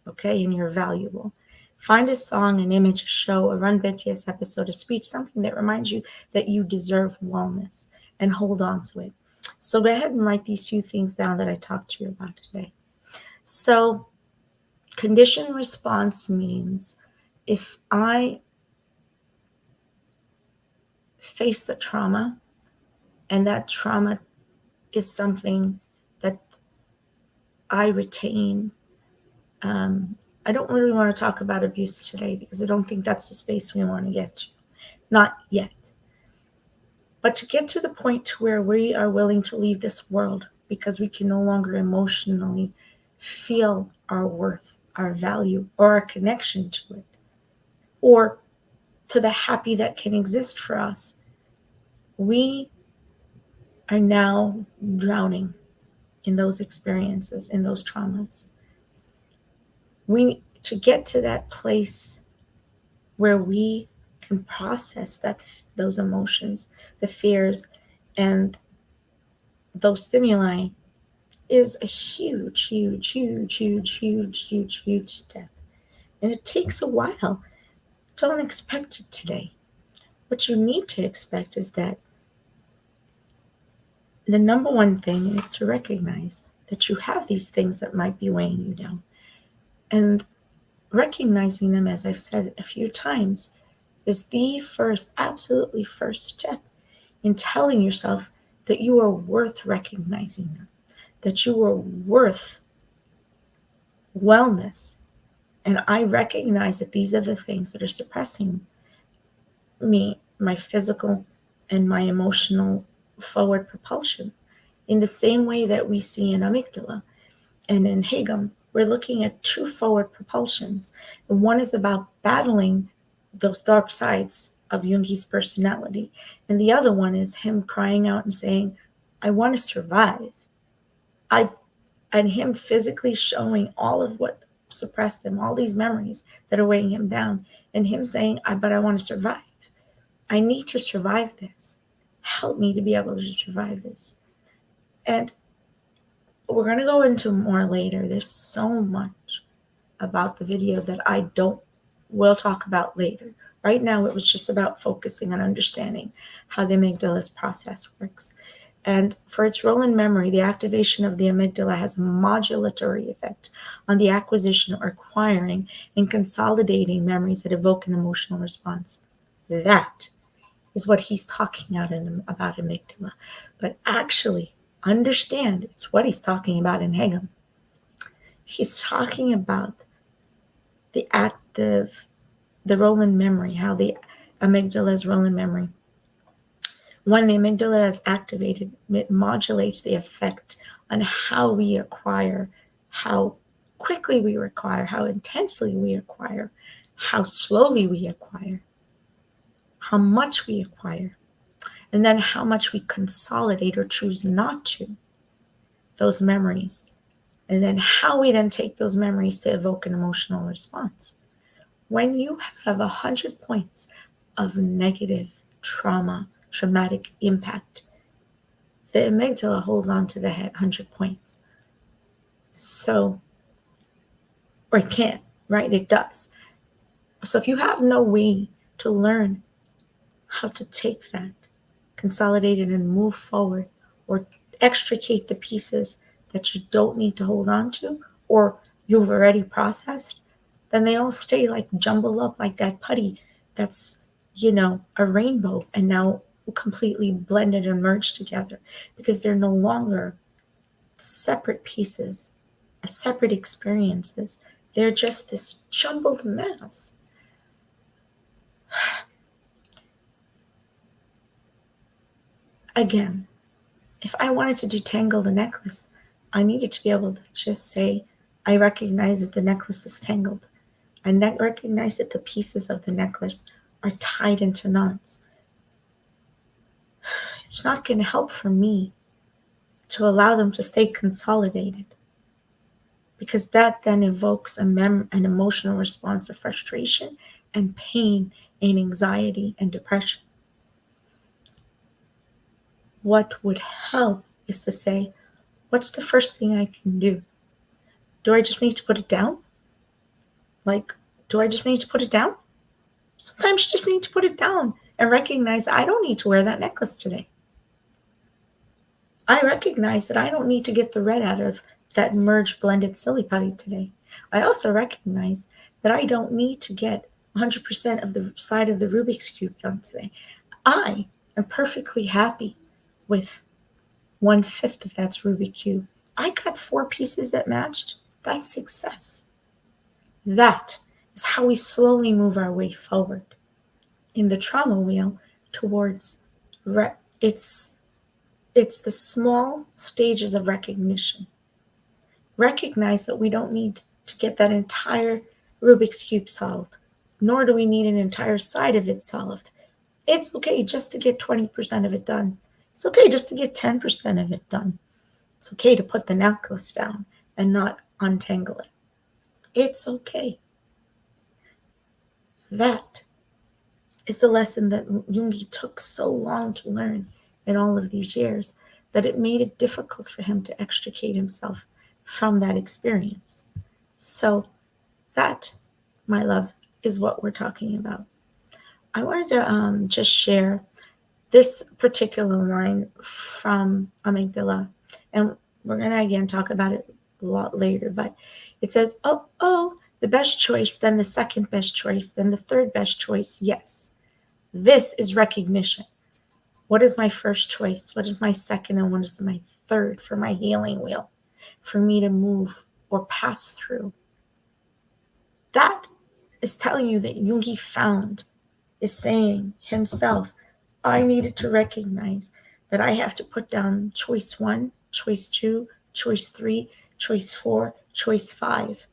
okay? And you're valuable. Find a song, an image, a show, a Run BTS episode, a speech, something that reminds you that you deserve wellness, and hold on to it. So go ahead and write these few things down that I talked to you about today. So conditioned response means if I face the trauma, and that trauma is something that I retain. I don't really want to talk about abuse today because I don't think that's the space we want to get to. Not yet. But to get to the point to where we are willing to leave this world because we can no longer emotionally feel our worth, our value, or our connection to it, or to the happy that can exist for us, we are now drowning in those experiences, in those traumas. To get to that place where we can process those emotions, the fears, and those stimuli is a huge, huge, huge, huge, huge, huge, huge step. And it takes a while. Don't expect it today. What you need to expect is that the number one thing is to recognize that you have these things that might be weighing you down. And recognizing them, as I've said a few times, is the absolutely first step in telling yourself that you are worth recognizing them, that you are worth wellness. And I recognize that these are the things that are suppressing me, my physical and my emotional forward propulsion. In the same way that we see in amygdala and in Hegel, we're looking at two forward propulsions. And one is about battling those dark sides of Jungi's personality. And the other one is him crying out and saying, I want to survive. And him physically showing all of what suppressed him, all these memories that are weighing him down, and him saying, but I want to survive. I need to survive this. Help me to be able to survive this. And we're going to go into more later. There's so much about the video that we'll talk about later. Right now, it was just about focusing on understanding how the amygdala's process works. And for its role in memory, the activation of the amygdala has a modulatory effect on the acquisition or acquiring and consolidating memories that evoke an emotional response. That is what he's talking about amygdala. But actually, understand it's what he's talking about in Hegel. He's talking about the role in memory, how the amygdala's role in memory. When the amygdala is activated, it modulates the effect on how we acquire, how quickly we acquire, how intensely we acquire, how slowly we acquire, how much we acquire, and then how much we consolidate or choose not to those memories, and then how we then take those memories to evoke an emotional response. When you have 100 points of negative traumatic impact, the amygdala holds on to the 100 points. So, or it can, right? It does. So if you have no way to learn how to take that, consolidate it, and move forward, or extricate the pieces that you don't need to hold on to, or you've already processed, then they all stay like jumbled up like that putty that's, a rainbow, and now completely blended and merged together, because they're no longer separate pieces, separate experiences. They're just this jumbled mess. Again, if I wanted to detangle the necklace, I needed to be able to just say, I recognize that the necklace is tangled. I recognize that the pieces of the necklace are tied into knots. It's not going to help for me to allow them to stay consolidated, because that then evokes an emotional response of frustration and pain and anxiety and depression. What would help is to say, what's the first thing I can do? Do I just need to put it down? Do I just need to put it down? Sometimes you just need to put it down and recognize I don't need to wear that necklace today. I recognize that I don't need to get the red out of that merged blended silly putty today. I also recognize that I don't need to get 100% of the side of the Rubik's Cube done today. I am perfectly happy with 1/5 of that Rubik's Cube. I got 4 pieces that matched. That's success. That is how we slowly move our way forward in the trauma wheel towards it's the small stages of recognition. Recognize that we don't need to get that entire Rubik's Cube solved, nor do we need an entire side of it solved. It's okay just to get 20% of it done. It's okay just to get 10% of it done. It's okay to put the necklace down and not untangle it. It's okay. That is the lesson that Yoongi took so long to learn in all of these years, that it made it difficult for him to extricate himself from that experience. So that, my loves, is what we're talking about. I wanted to just share this particular line from Amygdala, and we're going to again talk about it a lot later, but it says, oh, the best choice, then the second best choice, then the third best choice, yes. This is recognition. What is my first choice? What is my second? And what is my third for my healing wheel, for me to move or pass through? That is telling you that Yoongi found, is saying himself, I needed to recognize that I have to put down choice 1, choice 2, choice 3, choice 4, choice 5.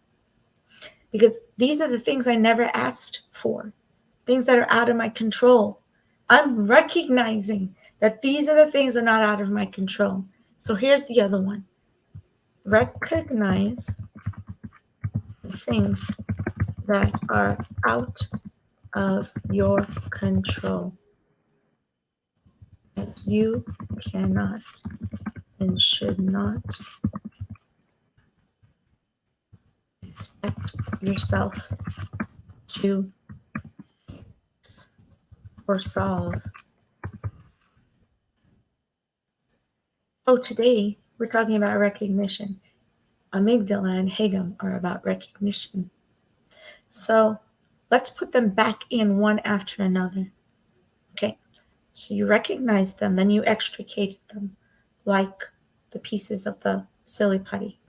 Because these are the things I never asked for, things that are out of my control. I'm recognizing that these are the things that are not out of my control. So here's the other one. Recognize the things that are out of your control, that you cannot and should not expect yourself to fix or solve. So today we're talking about recognition. Amygdala and Hegel are about recognition. So let's put them back in one after another. Okay, so you recognize them, then you extricate them like the pieces of the silly putty.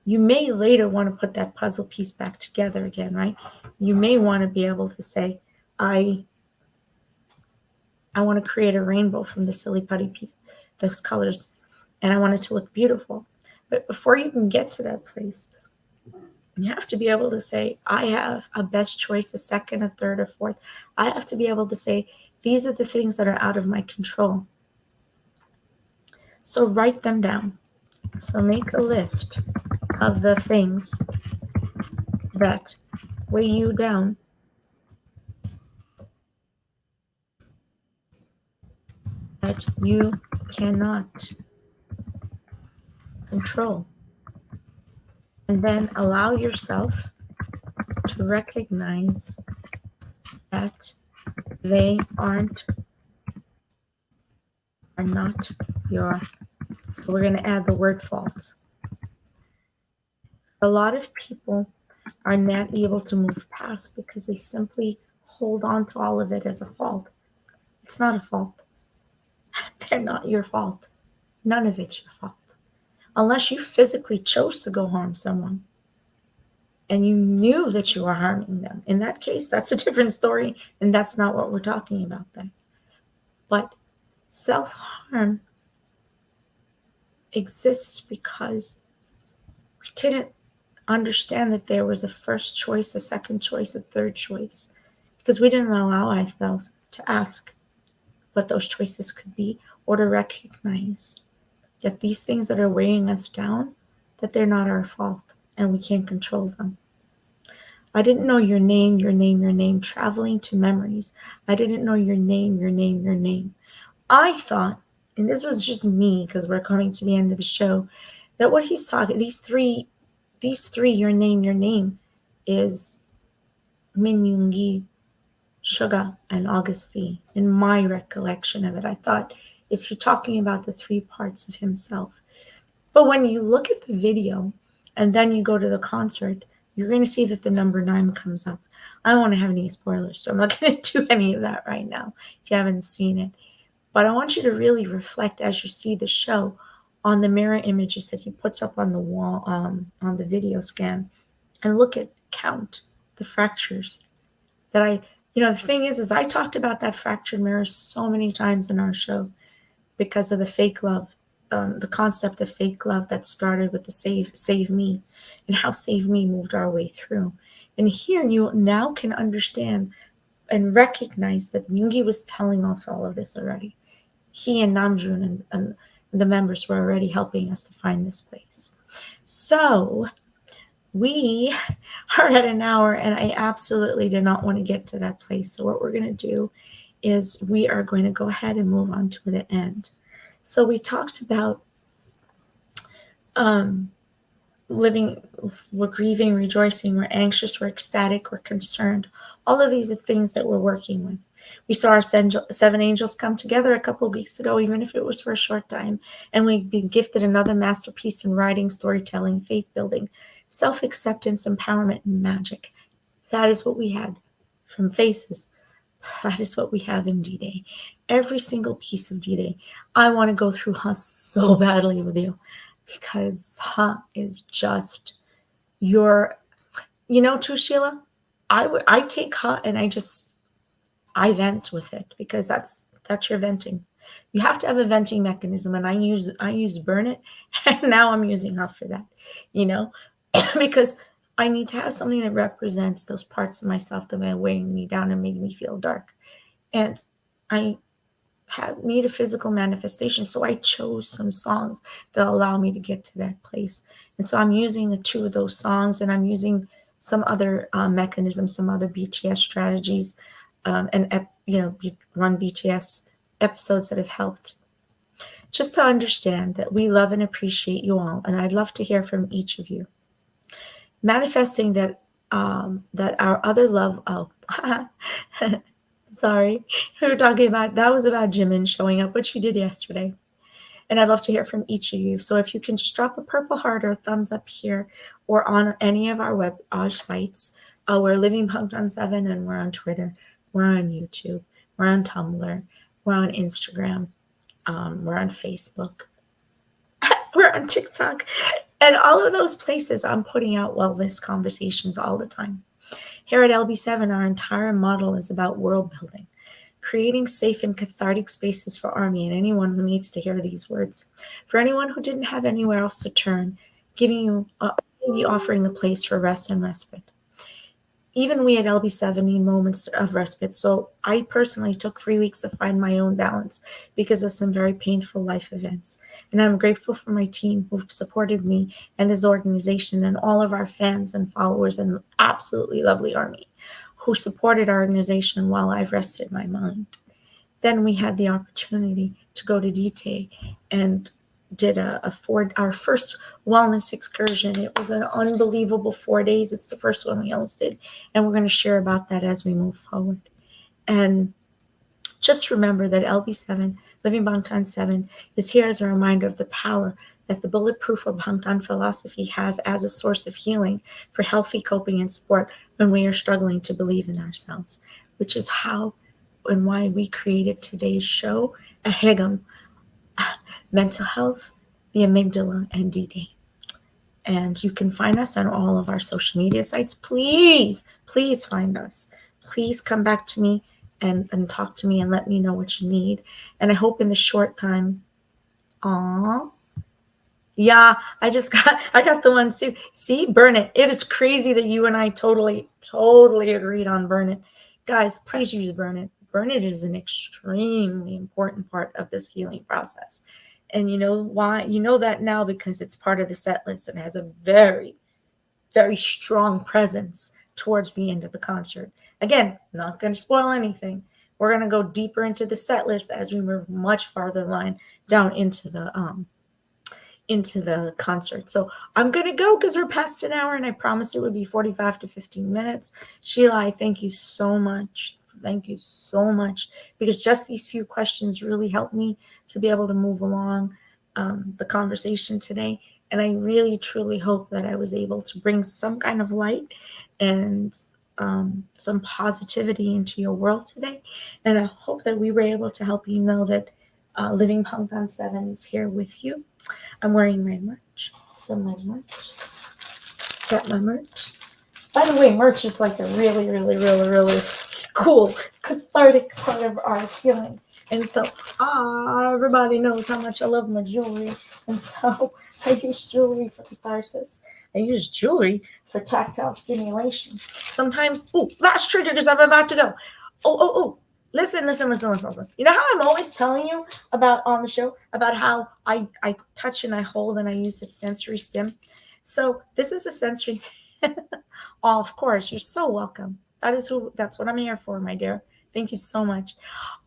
You may later want to put that puzzle piece back together again, right? You may want to be able to say, I want to create a rainbow from the silly putty piece, those colors, and I want it to look beautiful. But before you can get to that place, you have to be able to say, I have a best choice, a second, a third, a fourth. I have to be able to say, these are the things that are out of my control. So write them down. So make a list of the things that weigh you down, that you cannot control. And then allow yourself to recognize that they are not your. So we're going to add the word fault. A lot of people are not able to move past because they simply hold on to all of it as a fault. It's not a fault. They're not your fault. None of it's your fault. Unless you physically chose to go harm someone and you knew that you were harming them. In that case, that's a different story, and that's not what we're talking about then. But self-harm exists because we didn't understand that there was a first choice, a second choice, a third choice, because we didn't allow ourselves to ask what those choices could be, or to recognize that these things that are weighing us down, that they're not our fault and we can't control them. I didn't know your name, traveling to memories. I didn't know your name. I thought, and this was just me because we're coming to the end of the show, that what he's talking, these three, your name, is Min Yoongi, Suga, and Augustine. In my recollection of it, I thought, is he talking about the three parts of himself? But when you look at the video and then you go to the concert, you're going to see that the number 9 comes up. I don't want to have any spoilers, so I'm not going to do any of that right now if you haven't seen it. But I want you to really reflect as you see the show on the mirror images that he puts up on the wall, on the video scan, and count the fractures that the thing is I talked about that fractured mirror so many times in our show because of the fake love, the concept of fake love that started with the save me, and how save me moved our way through. And here you now can understand and recognize that Yoongi was telling us all of this already. He and Namjoon and the members were already helping us to find this place. So we are at an hour, and I absolutely did not want to get to that place. So what we're going to do is we are going to go ahead and move on to the end. So we talked about living, we're grieving, rejoicing, we're anxious, we're ecstatic, we're concerned. All of these are things that we're working with. We saw our seven angels come together a couple of weeks ago, even if it was for a short time, and we've been gifted another masterpiece in writing, storytelling, faith building, self-acceptance, empowerment, and magic. That is what we had from Faces. That is what we have in D-Day. Every single piece of D-Day. I want to go through Huh so badly with you, because Huh is just your, too, Sheila, I take Huh and I vent with it, because that's your venting. You have to have a venting mechanism, and I use Burn It, and now I'm using Huh for that, because I need to have something that represents those parts of myself that are weighing me down and making me feel dark. And I need a physical manifestation. So I chose some songs that allow me to get to that place. And so I'm using 2 of those songs, and I'm using some other mechanisms, some other BTS strategies, and run BTS episodes that have helped. Just to understand that we love and appreciate you all, and I'd love to hear from each of you. Manifesting that our other love. Oh, sorry, we were talking about, that was about Jimin showing up, which he did yesterday. And I'd love to hear from each of you. So if you can just drop a purple heart or a thumbs up here, or on any of our sites. We're Living Punked 7, and we're on Twitter. We're on YouTube. We're on Tumblr. We're on Instagram. We're on Facebook. We're on TikTok. And all of those places, I'm putting out wellness conversations all the time. Here at LB7, our entire model is about world building, creating safe and cathartic spaces for Army and anyone who needs to hear these words. For anyone who didn't have anywhere else to turn, offering a place for rest and respite. Even we at LB7 need moments of respite. So I personally took 3 weeks to find my own balance because of some very painful life events. And I'm grateful for my team who supported me and this organization, and all of our fans and followers and absolutely lovely Army who supported our organization while I've rested my mind. Then we had the opportunity to go to D-Day and did our first wellness excursion. It was an unbelievable 4 days. It's the first one we hosted, and we're going to share about that as we move forward. And just remember that LB7, Living Bangtan 7, is here as a reminder of the power that the bulletproof of Bangtan philosophy has as a source of healing for healthy coping and support when we are struggling to believe in ourselves, which is how and why we created today's show, a Hegam, mental health, the amygdala, and D-Day. And you can find us on all of our social media sites. Please find us. Please come back to me and talk to me and let me know what you need. And I hope in the short time, yeah, I got the ones too. See, Burn It. It is crazy that you and I totally agreed on Burn It. Guys, please use Burn It. Burn It is an extremely important part of this healing process. And you know why? You know that now because it's part of the set list and has a very, very strong presence towards the end of the concert. Again, not going to spoil anything. We're going to go deeper into the set list as we move much farther down into the concert. So I'm going to go because we're past an hour, and I promised it would be 45 to 15 minutes. Sheila, I thank you so much. Thank you so much, because just these few questions really helped me to be able to move along the conversation today. And I really, truly hope that I was able to bring some kind of light and some positivity into your world today. And I hope that we were able to help you know that Living Bangtan 7 is here with you. I'm wearing my merch. So my merch. Got my merch. By the way, merch is like a really, really, really, really cool, cathartic part of our healing. And so everybody knows how much I love my jewelry. And so I use jewelry for catharsis. I use jewelry for tactile stimulation. Sometimes, last trigger because I'm about to go. Listen. You know how I'm always telling you about on the show about how I touch and I hold and I use the sensory stim. So this is a sensory. Oh, of course, you're so welcome. That's what I'm here for, my dear. Thank you so much.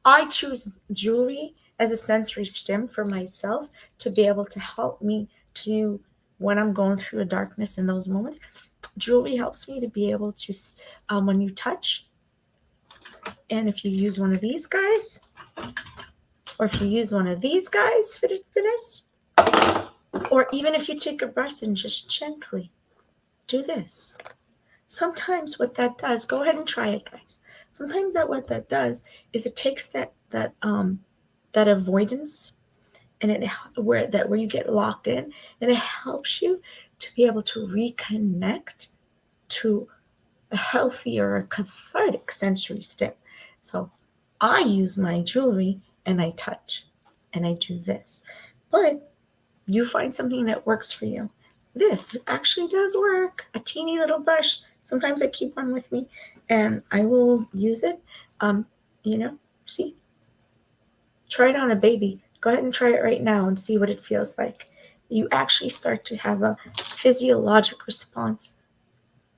I choose jewelry as a sensory stim for myself to be able to help me to when I'm going through a darkness in those moments. Jewelry helps me to be able to, when you touch, and if you use one of these guys, or if you use one of these guys, fitted spinners, or even if you take a brush and just gently do this. Sometimes what that does, go ahead and try it, guys. Sometimes what that does is it takes that avoidance and where you get locked in, and it helps you to be able to reconnect to a healthier, a cathartic sensory stim. So I use my jewelry and I touch and I do this. But you find something that works for you. This actually does work. A teeny little brush. Sometimes I keep one with me and I will use it. See, try it on a baby. Go ahead and try it right now and see what it feels like. You actually start to have a physiologic response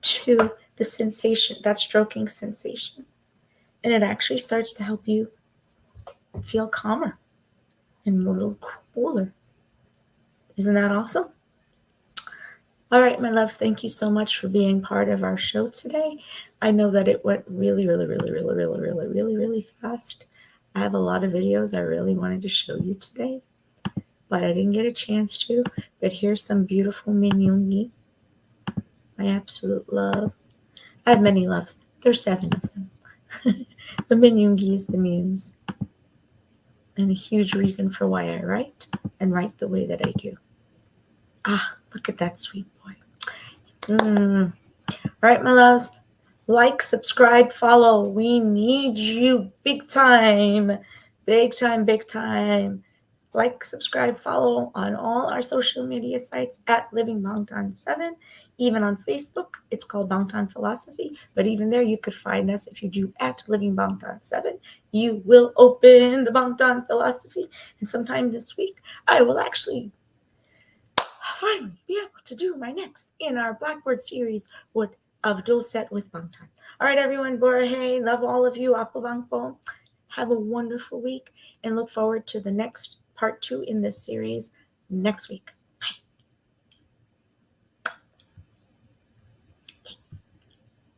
to the sensation, that stroking sensation. And it actually starts to help you feel calmer and a little cooler. Isn't that awesome? All right, my loves, thank you so much for being part of our show today. I know that it went really, really, really, really, really, really, really, really fast. I have a lot of videos I really wanted to show you today, but I didn't get a chance to. But here's some beautiful Min Yoongi, my absolute love. I have many loves. There's 7 of them. But Min Yoongi is the muse, and a huge reason for why I write and write the way that I do. Ah, look at that sweet boy. All right, my loves. Like, subscribe, follow. We need you big time. Big time, big time. Like, subscribe, follow on all our social media sites at Living Bangtan 7. Even on Facebook, it's called Bangtan Philosophy. But even there, you could find us if you do at Living Bangtan 7. You will open the Bangtan Philosophy. And sometime this week, I will actually finally be able to do my next in our Blackboard series of dual set with Bangtan. All right, everyone, Borahe, love all of you. Apo Bangpo. Have a wonderful week and look forward to the next part 2 in this series next week.